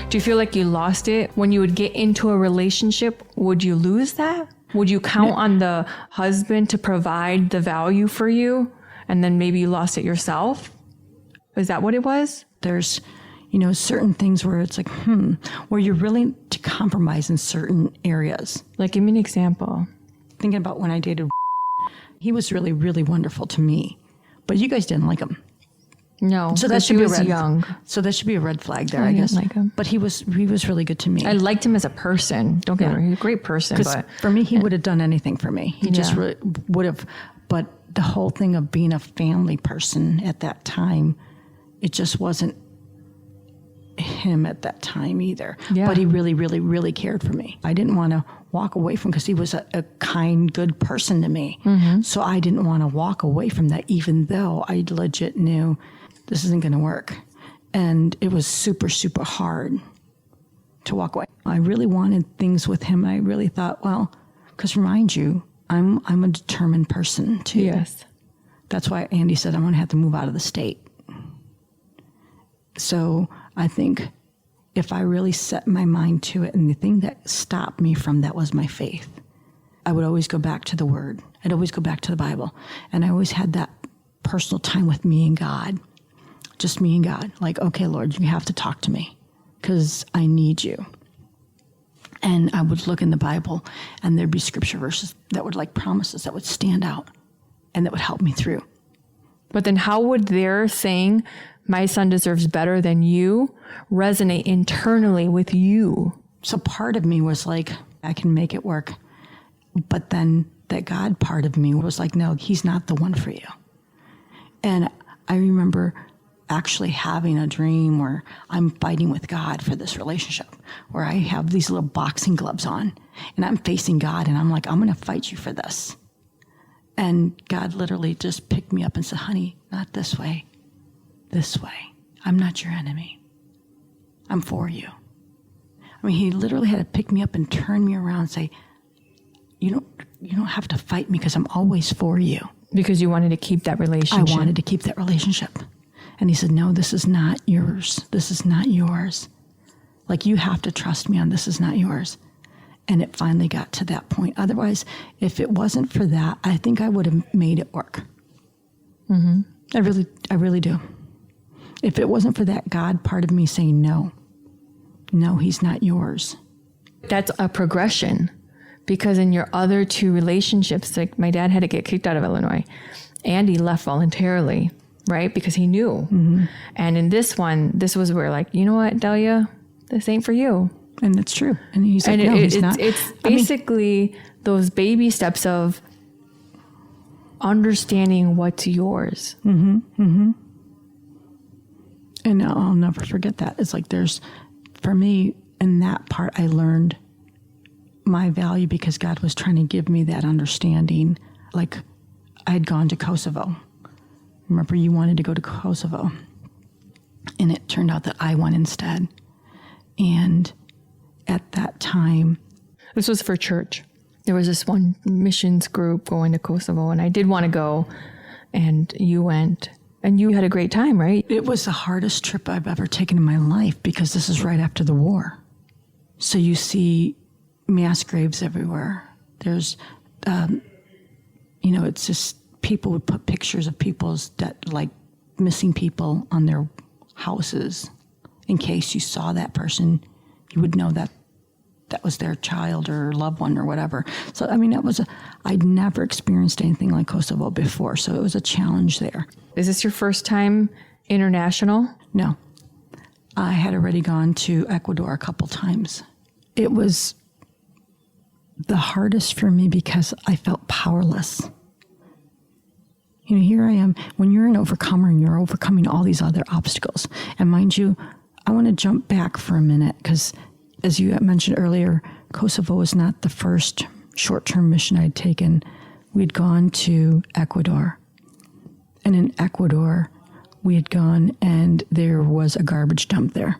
Do you feel like you lost it when you would get into a relationship? Would you lose that? Would you count on the husband to provide the value for you, and then maybe you lost it yourself? Is that what it was? There's, certain things where it's like, where you're willing to compromise in certain areas. Like, give me an example. Thinking about when I dated, he was really, really wonderful to me, but you guys didn't like him. No, so that should he be was young. So that should be a red flag there, I I guess. didn't like him. But he was really good to me. I liked him as a person. Don't get me wrong, he's a great person. But for me, he would have done anything for me. He just really would have. But the whole thing of being a family person at that time, it just wasn't him at that time either. Yeah. But he really, really, really cared for me. I didn't want to walk away from, because he was a kind, good person to me. Mm-hmm. So I didn't want to walk away from that, even though I legit knew this isn't going to work. And it was super, super hard to walk away. I really wanted things with him. I really thought, well, because remind you, I'm a determined person too. Yes. That's why Andy said I'm going to have to move out of the state. So I think if I really set my mind to it, and the thing that stopped me from that was my faith. I would always go back to the Word. I'd always go back to the Bible. And I always had that personal time with me and God. Just me and God. Like, okay, Lord, you have to talk to me because I need you. And I would look in the Bible, and there'd be scripture verses that would, like, promises that would stand out and that would help me through. But then how would their saying, my son deserves better than you, resonate internally with you? So part of me was like, I can make it work. But then that God part of me was like, no, he's not the one for you. And I remember actually having a dream where I'm fighting with God for this relationship, where I have these little boxing gloves on and I'm facing God and I'm like, I'm going to fight you for this. And God literally just picked me up and said, honey, not this way, this way. I'm not your enemy. I'm for you. I mean, he literally had to pick me up and turn me around and say, you don't have to fight me because I'm always for you. Because you wanted to keep that relationship. I wanted to keep that relationship. And he said, no, this is not yours. This is not yours. Like, you have to trust me on this is not yours. And it finally got to that point. Otherwise, if it wasn't for that, I think I would have made it work. Mm-hmm. I really do. If it wasn't for that God part of me saying, no, he's not yours. That's a progression. Because in your other two relationships, like my dad had to get kicked out of Illinois. Andy left voluntarily, right? Because he knew. Mm-hmm. And in this one, this was where, like, you know what, Delia, this ain't for you. And it's true. And he's like, no, he's not. It's basically those baby steps of understanding what's yours. Mm-hmm. Mm-hmm. And I'll never forget that. It's like for me, in that part, I learned my value because God was trying to give me that understanding. Like, I had gone to Kosovo. Remember, you wanted to go to Kosovo. And it turned out that I went instead. And at that time... This was for church. There was this one missions group going to Kosovo, and I did want to go, and you went. And you had a great time, right? It was the hardest trip I've ever taken in my life because this is right after the war. So you see mass graves everywhere. There's, it's just people would put pictures of people's like missing people on their houses. In case you saw that person, you would know that was their child or loved one or whatever. So, I mean, I'd never experienced anything like Kosovo before, so it was a challenge there. Is this your first time international? No. I had already gone to Ecuador a couple times. It was the hardest for me because I felt powerless. Here I am. When you're an overcomer and you're overcoming all these other obstacles, and mind you, I want to jump back for a minute because, as you mentioned earlier, Kosovo was not the first short-term mission I'd taken. We'd gone to Ecuador. And in Ecuador, we had gone and there was a garbage dump there.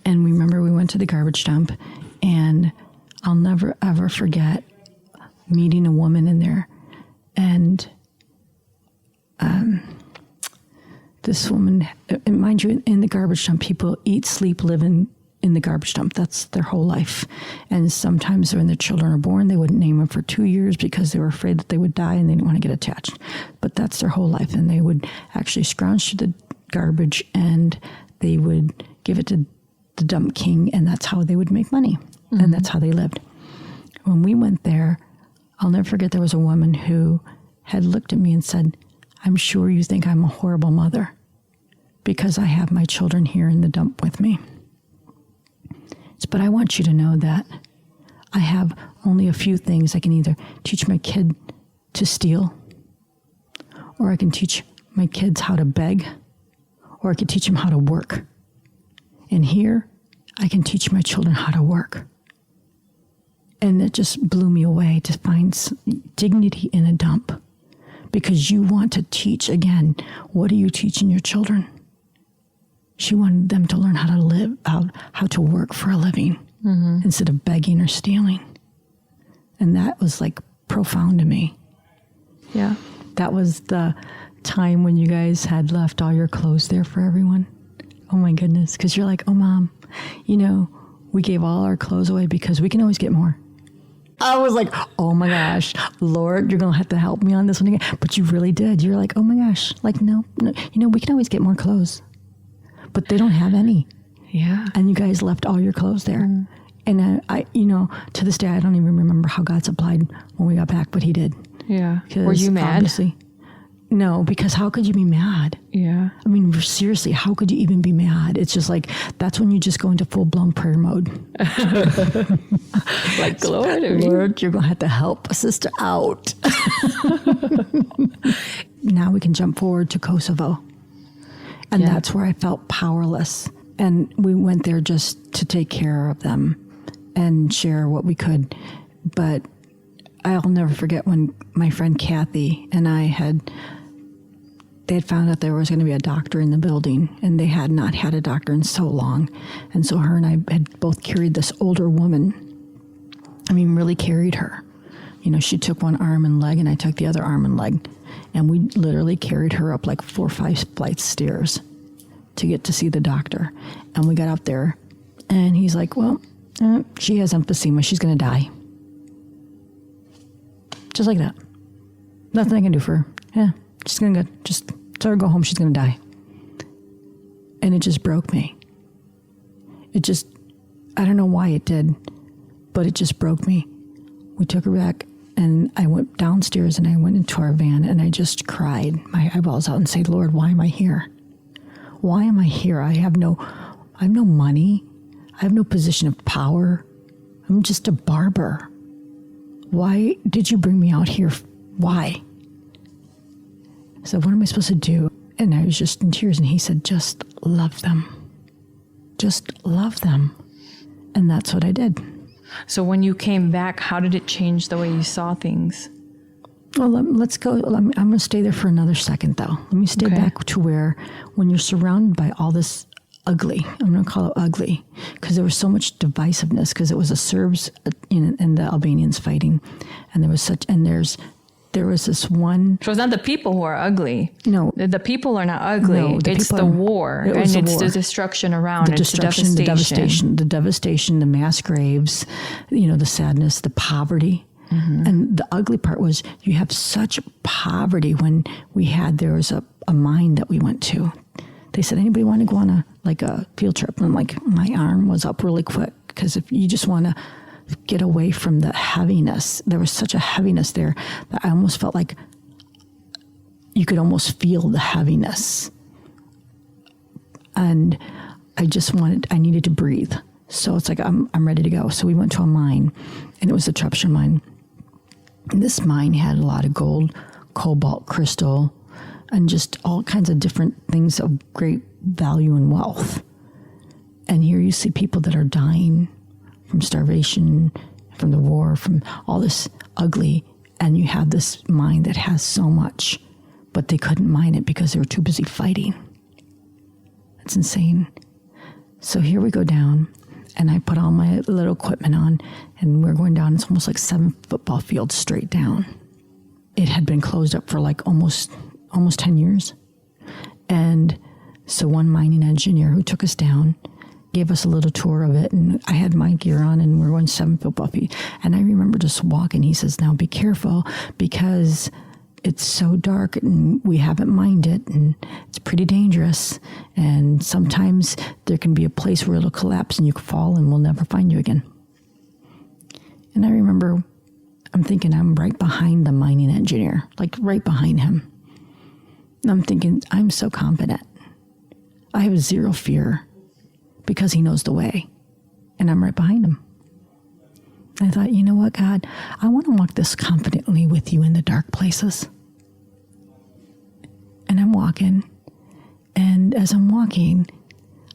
And we went to the garbage dump, and I'll never, ever forget meeting a woman in there. And this woman, and mind you, in the garbage dump, people eat, sleep, live in the garbage dump. That's their whole life. And sometimes when their children are born, they wouldn't name them for 2 years because they were afraid that they would die and they didn't want to get attached. But that's their whole life. And they would actually scrounge through the garbage and they would give it to the dump king, and that's how they would make money. Mm-hmm. And that's how they lived. When we went there, I'll never forget, there was a woman who had looked at me and said, I'm sure you think I'm a horrible mother because I have my children here in the dump with me. But I want you to know that I have only a few things. I can either teach my kid to steal, or I can teach my kids how to beg, or I can teach them how to work. And here, I can teach my children how to work. And it just blew me away to find dignity in a dump. Because you want to teach, again, what are you teaching your children? She wanted them to learn how to live, how to work for a living, mm-hmm. instead of begging or stealing. And that was like profound to me. Yeah. That was the time when you guys had left all your clothes there for everyone. Oh my goodness. Because you're like, oh Mom, we gave all our clothes away because we can always get more. I was like, oh my gosh, Lord, you're going to have to help me on this one again. But you really did. You're like, oh my gosh, like, no, we can always get more clothes. But they don't have any. Yeah. And you guys left all your clothes there. Mm. And I to this day, I don't even remember how God supplied when we got back, but he did. Yeah. Were you mad? Obviously. No, because how could you be mad? Yeah. I mean, seriously, how could you even be mad? It's just like, that's when you just go into full-blown prayer mode. Like, Lord, you're going to have to help a sister out. Now we can jump forward to Kosovo. And that's where I felt powerless. And we went there just to take care of them and share what we could. But I'll never forget when my friend Kathy and I they had found out there was going to be a doctor in the building, and they had not had a doctor in so long. And so her and I had both carried this older woman. I mean, really carried her. She took one arm and leg, and I took the other arm and leg. And we literally carried her up like 4 or 5 flights of stairs to get to see the doctor. And we got up there, and he's like, well, she has emphysema. She's going to die. Just like that. Nothing I can do for her. Yeah, she's going to just tell her to go home. She's going to die. And it just broke me. I don't know why it did, but it just broke me. We took her back, and I went downstairs, and I went into our van, and I just cried my eyeballs out and said, Lord, why am I here? Why am I here? I have no money. I have no position of power. I'm just a barber. Why did you bring me out here? Why? I said, what am I supposed to do? And I was just in tears, and he said, just love them. Just love them. And that's what I did. So when you came back, how did it change the way you saw things? Well, let's go. I'm going to stay there for another second, though. Let me stay back to where, when you're surrounded by all this ugly, I'm going to call it ugly, because there was so much divisiveness, because it was the Serbs and the Albanians fighting, and there was this one. So it's not the people who are ugly. No. The people are not ugly. No, it's the war. And it's the destruction around it. The devastation, the mass graves, the sadness, the poverty. Mm-hmm. And the ugly part was you have such poverty. There was a mine that we went to. They said, anybody want to go on a field trip? And I'm like, my arm was up really quick, because if you just want to get away from the heaviness, there was such a heaviness there that I almost felt like you could almost feel the heaviness. And I needed to breathe. So it's like, I'm ready to go. So we went to a mine, and it was the Trepsha mine. And this mine had a lot of gold, cobalt, crystal, and just all kinds of different things of great value and wealth. And here you see people that are dying from starvation, from the war, from all this ugly. And you have this mine that has so much, but they couldn't mine it because they were too busy fighting. It's insane. So here we go down, and I put all my little equipment on, and we're going down. It's almost like 7 football fields straight down. It had been closed up for like almost 10 years. And so one mining engineer who took us down gave us a little tour of it, and I had my gear on, and we were going 7 foot buffy. And I remember just walking. He says, now be careful because it's so dark and we haven't mined it, and it's pretty dangerous. And sometimes there can be a place where it'll collapse and you can fall and we'll never find you again. And I remember I'm thinking I'm right behind the mining engineer, like right behind him. And I'm thinking, I'm so confident. I have zero fear because he knows the way. And I'm right behind him. I thought, you know what, God? I want to walk this confidently with you in the dark places. And I'm walking. And as I'm walking,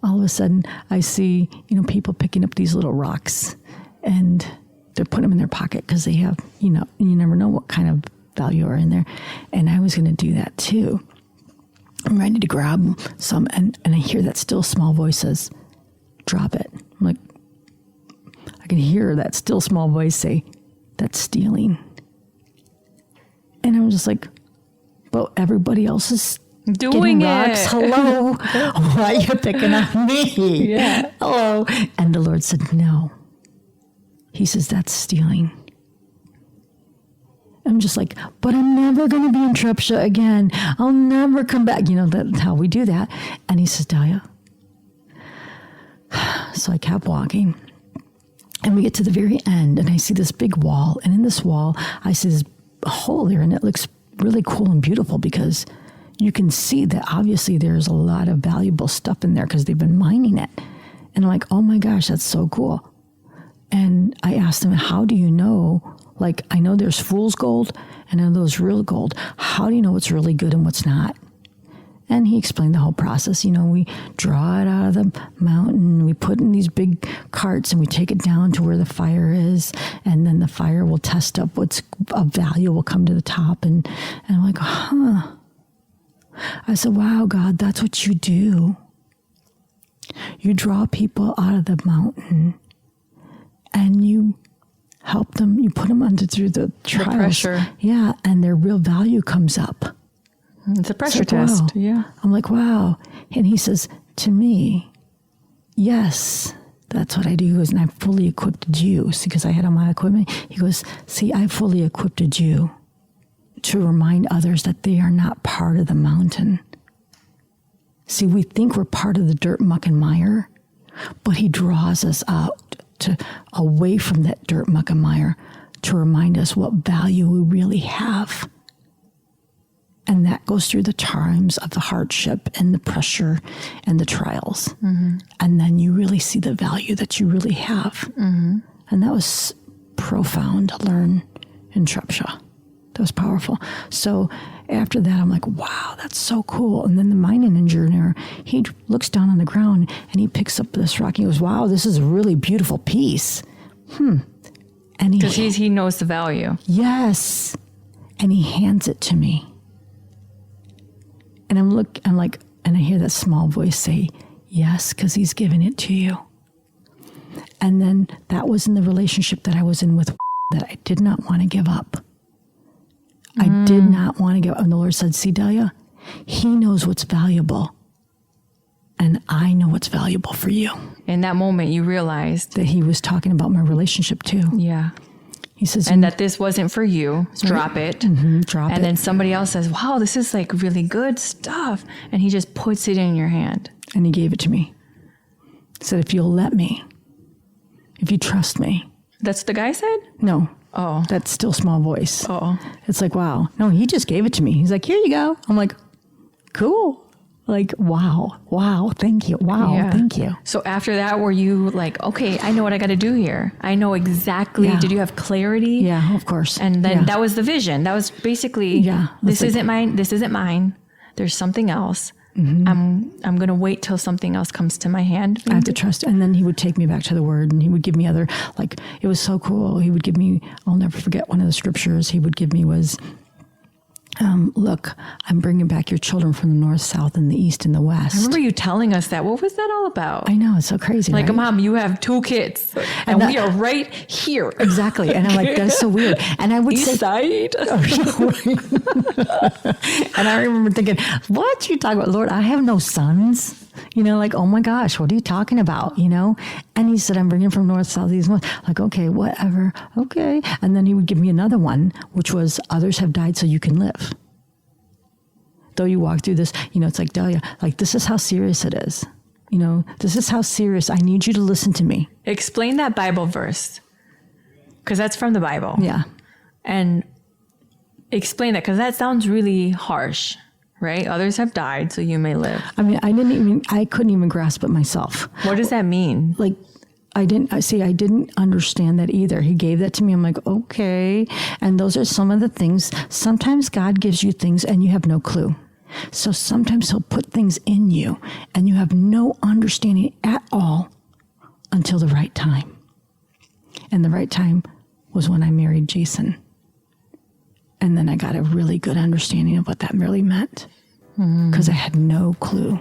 all of a sudden I see, people picking up these little rocks. And they're putting them in their pocket because they have, you never know what kind of value are in there. And I was going to do that too. I'm ready to grab some, and I hear that still small voice says, drop it. I'm like, I can hear that still small voice say, that's stealing. And I'm just like, well, everybody else is doing getting rocks. it. Hello. Why are you picking on me? Yeah. Hello. And the Lord said, no. He says, that's stealing. I'm just like, but I'm never going to be in Trepcha again. I'll never come back. That's how we do that. And he says, Delia. So I kept walking. And we get to the very end, and I see this big wall. And in this wall, I see this hole there, and it looks really cool and beautiful because you can see that obviously there's a lot of valuable stuff in there because they've been mining it. And I'm like, oh my gosh, that's so cool. And I asked him, how do you know? Like, I know there's fool's gold and I know there's real gold. How do you know what's really good and what's not? And he explained the whole process. We draw it out of the mountain, we put in these big carts, and we take it down to where the fire is, and then the fire will test up what's of value, will come to the top. And I'm like, huh. I said, wow, God, that's what you do. You draw people out of the mountain, and you help them, you put them through the trials. The pressure. Yeah, and their real value comes up. It's a pressure Wow. test. Yeah. I'm like, wow. And he says to me, yes, that's what I do. He goes, and I fully equipped you. See, because I had all my equipment. He goes, see, I fully equipped you to remind others that they are not part of the mountain. See, we think we're part of the dirt, muck, and mire, but he draws us out away from that dirt, muck, and mire to remind us what value we really have. And that goes through the times of the hardship and the pressure and the trials. Mm-hmm. And then you really see the value that you really have. Mm-hmm. And that was profound to learn in Trepcha. That was powerful. So after that, I'm like, wow, that's so cool. And then the mining engineer, he looks down on the ground and he picks up this rock. He goes, wow, this is a really beautiful piece. And because he knows the value. Yes. And he hands it to me. And I'm like, and I hear that small voice say, yes, because he's giving it to you. And then that was in the relationship that I was in with that I did not want to give up. I did not want to give up. And the Lord said, see, Delia, he knows what's valuable. And I know what's valuable for you. In that moment, you realized that he was talking about my relationship too. Yeah. He says, and that this wasn't for you. Drop it. Mm-hmm, drop it. And then somebody else says, wow, this is like really good stuff. And he just puts it in your hand. And he gave it to me. He said, if you'll let me, if you trust me. That's the guy said? No. Oh. That still small voice. Oh. It's like, wow. No, he just gave it to me. He's like, here you go. I'm like, cool. Like, wow, thank you. Wow, yeah. Thank you. So after that, were you like, okay, I know what I got to do here. I know exactly. Yeah. Did you have clarity? Yeah, of course. And then that was the vision. That was basically, this isn't mine. This isn't mine. There's something else. Mm-hmm. I'm going to wait till something else comes to my hand. I have to trust. And then he would take me back to the word, and he would give me other, like, it was so cool. He would give me, I'll never forget one of the scriptures he would give me was Look, I'm bringing back your children from the north, south, and the east, and the west. I remember you telling us that. What was that all about? I know, it's so crazy, Like, right? Mom, you have 2 kids, and we are right here. Exactly. And I'm like, that's so weird. And I would East say, side. and I remember thinking, what you talking about? Lord, I have no sons. Like, oh my gosh, what are you talking about? And he said, I'm bringing from north, south, east, west. Like, okay, whatever. Okay. And then he would give me another one, which was others have died so you can live. Though you walk through this, it's like, Delia, like, this is how serious it is. This is how serious. I need you to listen to me. Explain that Bible verse, because that's from the Bible. Yeah. And explain that, because that sounds really harsh, right? Others have died so you may live. I mean, I couldn't even grasp it myself. What does that mean? Like, I didn't understand that either. He gave that to me. I'm like, okay. And those are some of the things. Sometimes God gives you things and you have no clue. So sometimes he'll put things in you and you have no understanding at all until the right time. And the right time was when I married Jason. And then I got a really good understanding of what that really meant, because I had no clue.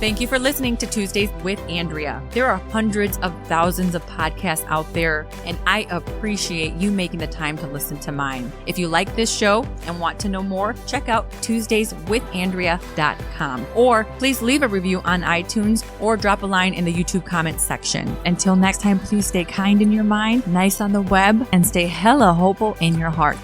Thank you for listening to Tuesdays with Andrea. There are hundreds of thousands of podcasts out there, and I appreciate you making the time to listen to mine. If you like this show and want to know more, check out TuesdaysWithAndrea.com. Or please leave a review on iTunes or drop a line in the YouTube comments section. Until next time, please stay kind in your mind, nice on the web, and stay hella hopeful in your heart.